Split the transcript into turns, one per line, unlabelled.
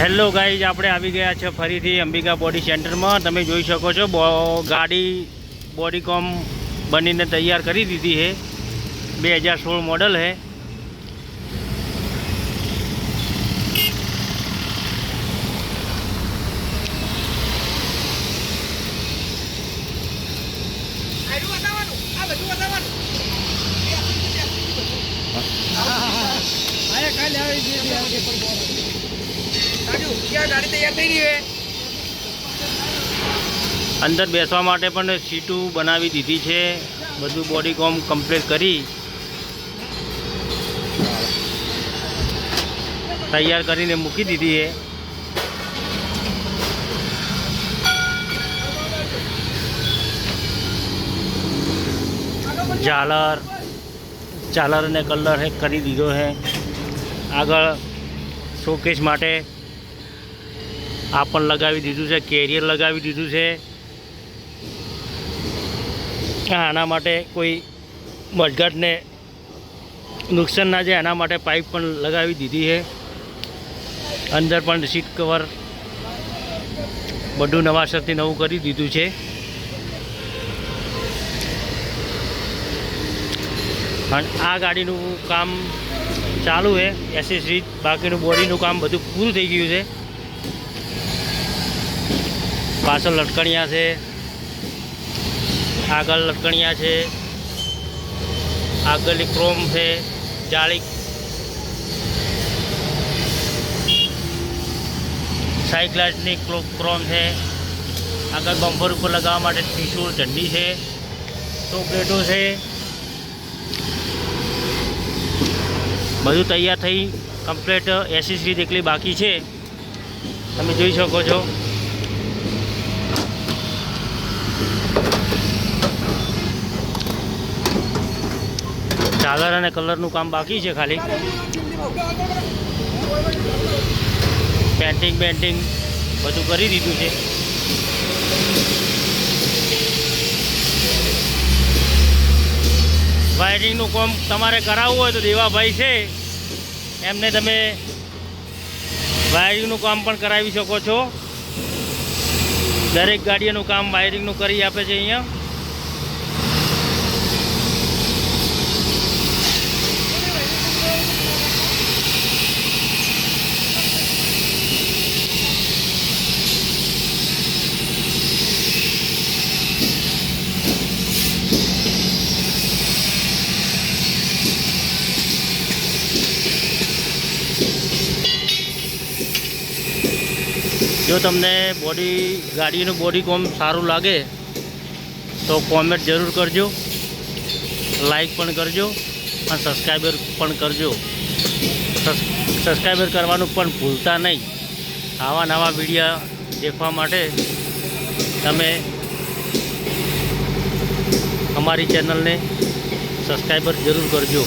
Hello guys, આપણે આવી ગયા છે ફરીથી અંબિકા બોડી સેન્ટરમાં। તમે જોઈ શકો છો ગાડી બોડીકોમ બનીને તૈયાર કરી દીધી છે। 2016 મોડલ है। अंदर बेसवा माटे पण सीटू बनावी दीधी छे। बधु बॉडीकॉम कम्प्लीट करी तैयार करीने मूकी दीधी है। झालर ने कलर है करी दीधो है। आगळ शोकेस माटे आपन लगावी दीधुं छे। केरियर लगावी दीधुं छे। आना माटे कोई मजगट ने नुकसान ना जाए एना माटे पाइप पण लगावी दीधी है। अंदर पण सीट कवर बधुं नवासरथी नवुं करी दीधुं छे। अने आ गाड़ीनुं काम चालू है। एसेसरीज बाकीनुं बॉडीनुं काम बधुं पूरुं थई गयुं छे। पाछळ लटकणिया है, आगळ लटकणिया है, आगळनी क्रोम है, जाली साइड ग्लासनी क्रोम है। आगळ बम्पर पर लगावा माटे त्रिशूल झंडी है। तो प्लेटों है। बधुं तैयार थई कम्प्लीट। एसेसरीज एकली बाकी है। तमे जोई शको छो। झालर अने कलरनुं काम बाकी है। खाली पेंटिंग बधुं करी दीधुं छे। वायरिंगनुं काम तमारे कराववुं होय तो देवाभाई छे, एमने तमे वायरिंगनुं काम पण करावी शको छो। दरेक गाड़ीओनुं काम वायरिंगनुं करी आपे छे अहींया। जो तमने गाड़ीનું બોડીકોમ सारूँ लगे तो कॉमेंट जरूर करजो, लाइक पण करजो और सब्सक्राइबर पण करजो। सब्सक्राइबर करवानुं पण भूलता नहीं। आवा नवा वीडियो देखवा माटे तमे अमारी चेनल ने सब्सक्राइबर जरूर करजो।